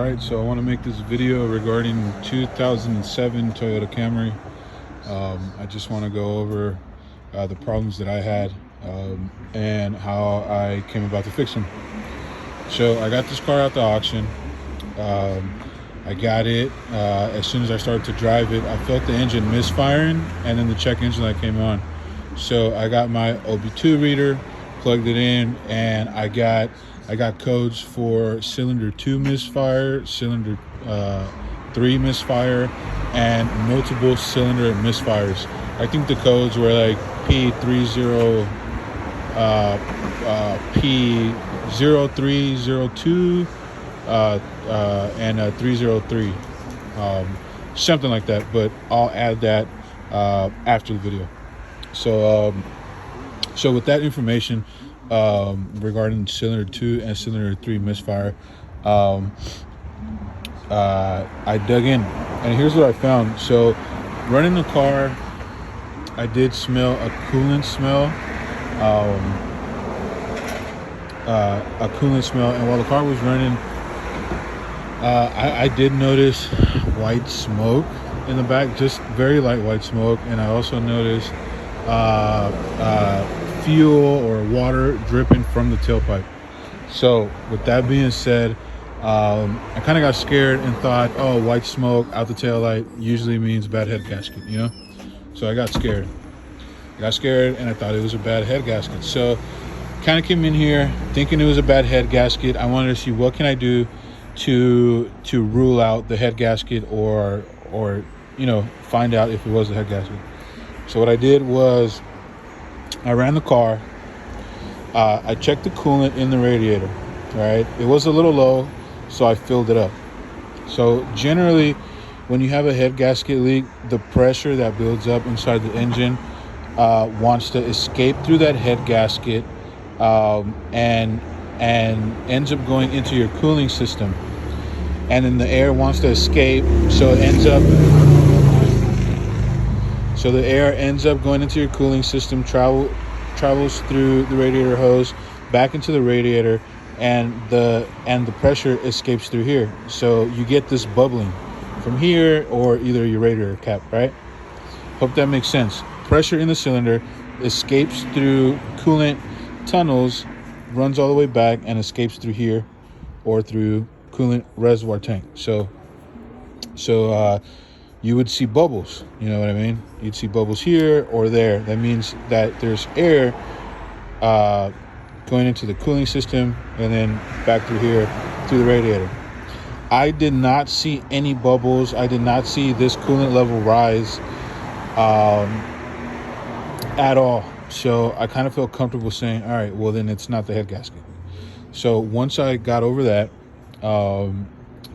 Alright, so I want to make this video regarding 2007 Toyota Camry. I just want to go over the problems that I had and how I came about to fix them. So I got this car out the auction. I got it. As soon as I started to drive it, I felt the engine misfiring, and then the check engine light came on. So I got my OB2 reader, plugged it in, and I got codes for cylinder 2 misfire, cylinder 3 misfire, and multiple cylinder misfires. I think the codes were like P0302 P0302 and 303, something like that. But I'll add that after the video. So with that information regarding cylinder 2 and cylinder 3 misfire, I dug in, and here's what I found. So running the car, I did smell a coolant smell, and while the car was running, I did notice white smoke in the back, just very light white smoke, and I also noticed fuel or water dripping from the tailpipe. So with that being said, I kind of got scared and thought, oh, white smoke out the tail light usually means bad head gasket, you know? So I got scared. And I thought it was a bad head gasket. So kind of came in here thinking it was a bad head gasket. I wanted to see what can I do to rule out the head gasket, or find out if it was the head gasket. So what I did was I ran the car. I checked the coolant in the radiator. Right, it was a little low, so I filled it up. So generally, when you have a head gasket leak, the pressure that builds up inside the engine wants to escape through that head gasket and ends up going into your cooling system, and then the air wants to escape, so the air ends up going into your cooling system, travels through the radiator hose back into the radiator, and the pressure escapes through here. So you get this bubbling from here, or either your radiator cap, right? Hope that makes sense. Pressure in the cylinder escapes through coolant tunnels, runs all the way back, and escapes through here or through coolant reservoir tank. So you would see bubbles, you know what I mean? You'd see bubbles here or there. That means that there's air going into the cooling system and then back through here through the radiator. I did not see any bubbles. I did not see this coolant level rise at all. So I kind of felt comfortable saying, all right, well, then it's not the head gasket. So once I got over that,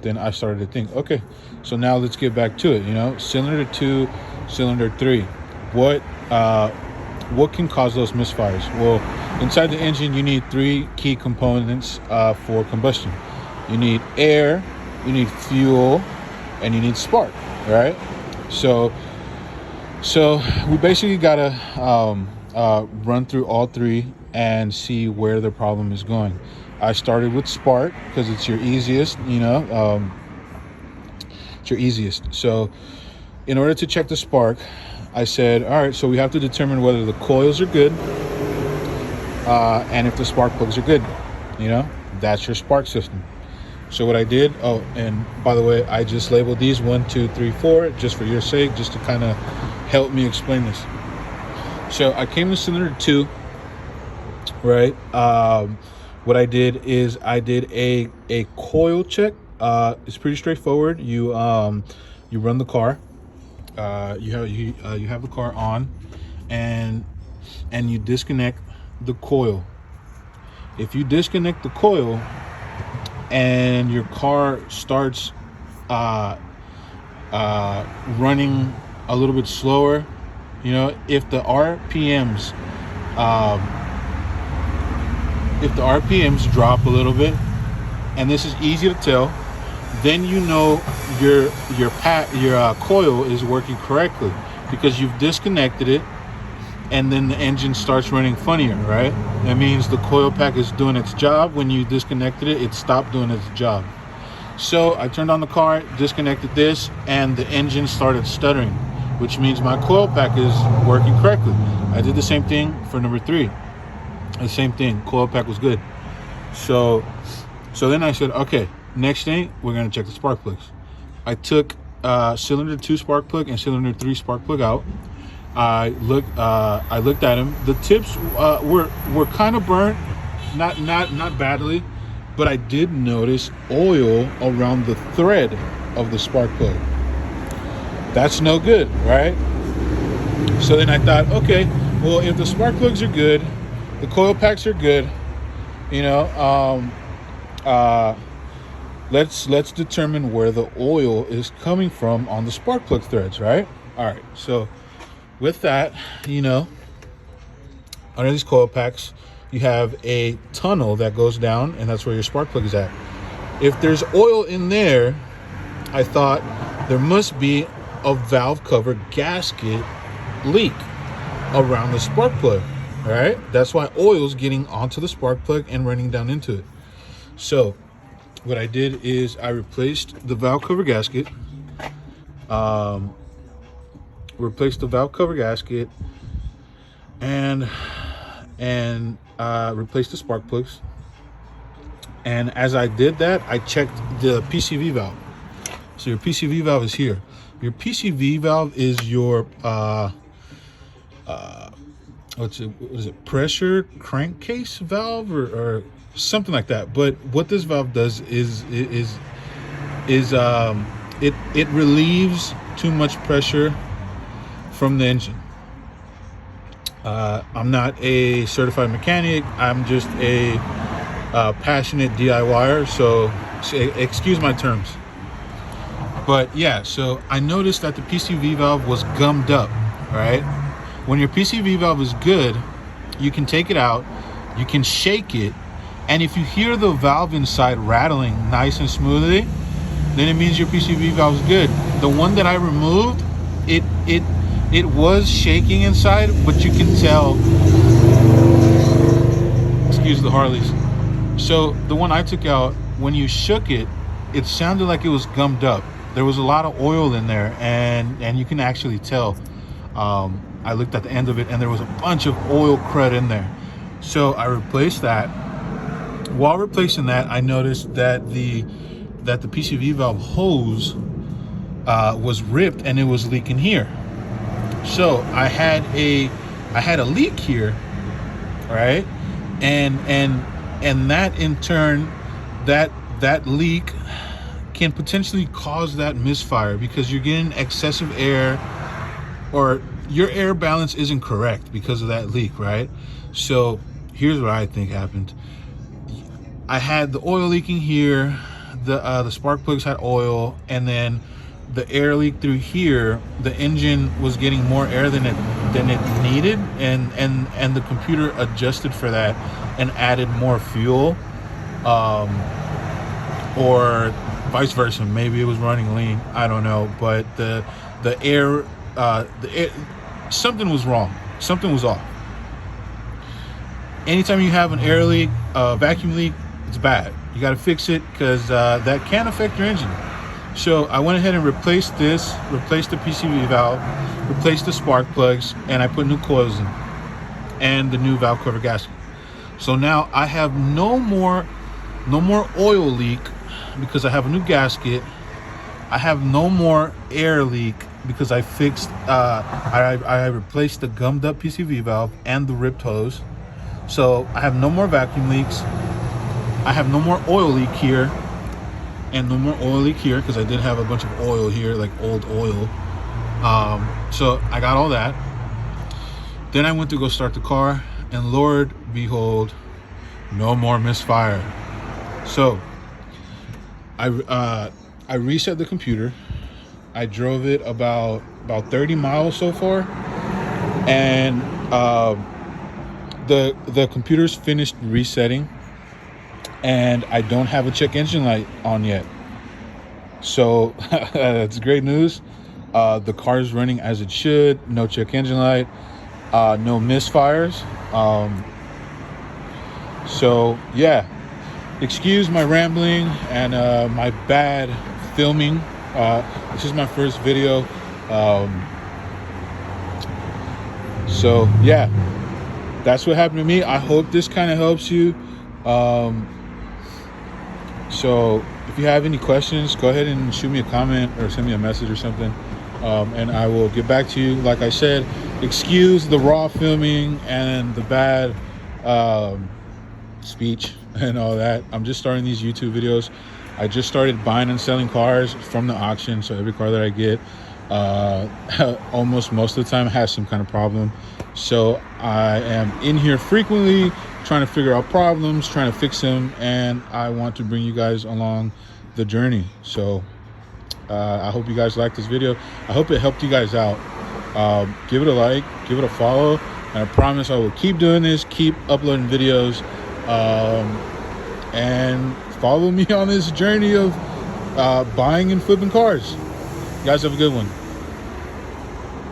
then I started to think, okay, so now let's get back to it. Cylinder 2, cylinder 3. What can cause those misfires? Well, inside the engine, you need 3 key components for combustion. You need air, you need fuel, and you need spark, right? So we basically gotta run through all 3 and see where the problem is going. I started with spark because it's your easiest, it's your easiest. So in order to check the spark, I said, all right, so we have to determine whether the coils are good and if the spark plugs are good. That's your spark system. So what I did, oh, and by the way, I just labeled these 1, 2, 3, 4 just for your sake, just to kind of help me explain this. So I came to cylinder 2, right? What I did is I did a coil check. It's pretty straightforward. You run the car. You have the car on, and you disconnect the coil. If you disconnect the coil and your car starts running a little bit slower, if the RPMs drop a little bit, and this is easy to tell, then your coil is working correctly, because you've disconnected it, and then the engine starts running funnier, right? That means the coil pack is doing its job. When you disconnected it, it stopped doing its job. So I turned on the car, disconnected this, and the engine started stuttering, which means my coil pack is working correctly. I did the same thing for number 3. The same thing, coil pack was good. So then I said, okay, next thing, we're gonna check the spark plugs. I took cylinder 2 spark plug and cylinder 3 spark plug out. I looked at them. The tips were kind of burnt, not badly, but I did notice oil around the thread of the spark plug. That's no good, right? So then I thought, okay, well, if the spark plugs are good, the coil packs are good, let's determine where the oil is coming from on the spark plug threads, right? All right, so with that, under these coil packs, you have a tunnel that goes down, and that's where your spark plug is at. If there's oil in there, I thought there must be a valve cover gasket leak around the spark plug, all right? That's why oil's getting onto the spark plug and running down into it. So what I did is I replaced the valve cover gasket, and replaced the spark plugs. And as I did that, I checked the PCV valve. So your PCV valve is here. Your PCV valve is your what is it? Pressure crankcase valve or something like that. But what this valve does is it relieves too much pressure from the engine. I'm not a certified mechanic. I'm just a passionate DIYer, so excuse my terms. But yeah, so I noticed that the PCV valve was gummed up, right? When your PCV valve is good, you can take it out, you can shake it, and if you hear the valve inside rattling nice and smoothly, then it means your PCV valve is good. The one that I removed, it was shaking inside, but you can tell. Excuse the Harleys. So the one I took out, when you shook it, it sounded like it was gummed up. There was a lot of oil in there, and you can actually tell. I looked at the end of it, and there was a bunch of oil crud in there. So I replaced that. While replacing that, I noticed that the PCV valve hose was ripped, and it was leaking here. So I had a leak here, right? And that in turn, that leak can potentially cause that misfire because you're getting excessive air, or your air balance isn't correct because of that leak, right? So here's what I think happened. I had the oil leaking here, the spark plugs had oil, and then the air leak through here. The engine was getting more air than it needed, and the computer adjusted for that and added more fuel, or vice versa. Maybe it was running lean, I don't know, but the air, something was wrong, something was off. Anytime you have an air leak, vacuum leak, it's bad. You got to fix it, because that can affect your engine. So I went ahead and replaced the PCV valve, replaced the spark plugs, and I put new coils in, and the new valve cover gasket. So now I have no more oil leak because I have a new gasket. I have no more air leak because I fixed, I replaced the gummed up PCV valve and the ripped hose. So I have no more vacuum leaks. I have no more oil leak here, and no more oil leak here because I did have a bunch of oil here, like old oil. So I got all that. Then I went to go start the car, and Lord behold, no more misfire. So I reset the computer. I drove it about 30 miles so far, and the computer's finished resetting, and I don't have a check engine light on yet. So that's great news. The car is running as it should. No check engine light, no misfires. So yeah, excuse my rambling and my bad filming. This is my first video. So yeah, that's what happened to me. I hope this kind of helps you. So if you have any questions, go ahead and shoot me a comment or send me a message or something, and I will get back to you. Like I said, excuse the raw filming and the bad speech and all that. I'm just starting these YouTube videos. I just started buying and selling cars from the auction, so every car that I get almost most of the time has some kind of problem. So I am in here frequently trying to figure out problems, trying to fix them, and I want to bring you guys along the journey. So I hope you guys like this video. I hope it helped you guys out. Give it a like, give it a follow, and I promise I will keep doing this, keep uploading videos, and follow me on this journey of buying and flipping cars. You guys have a good one.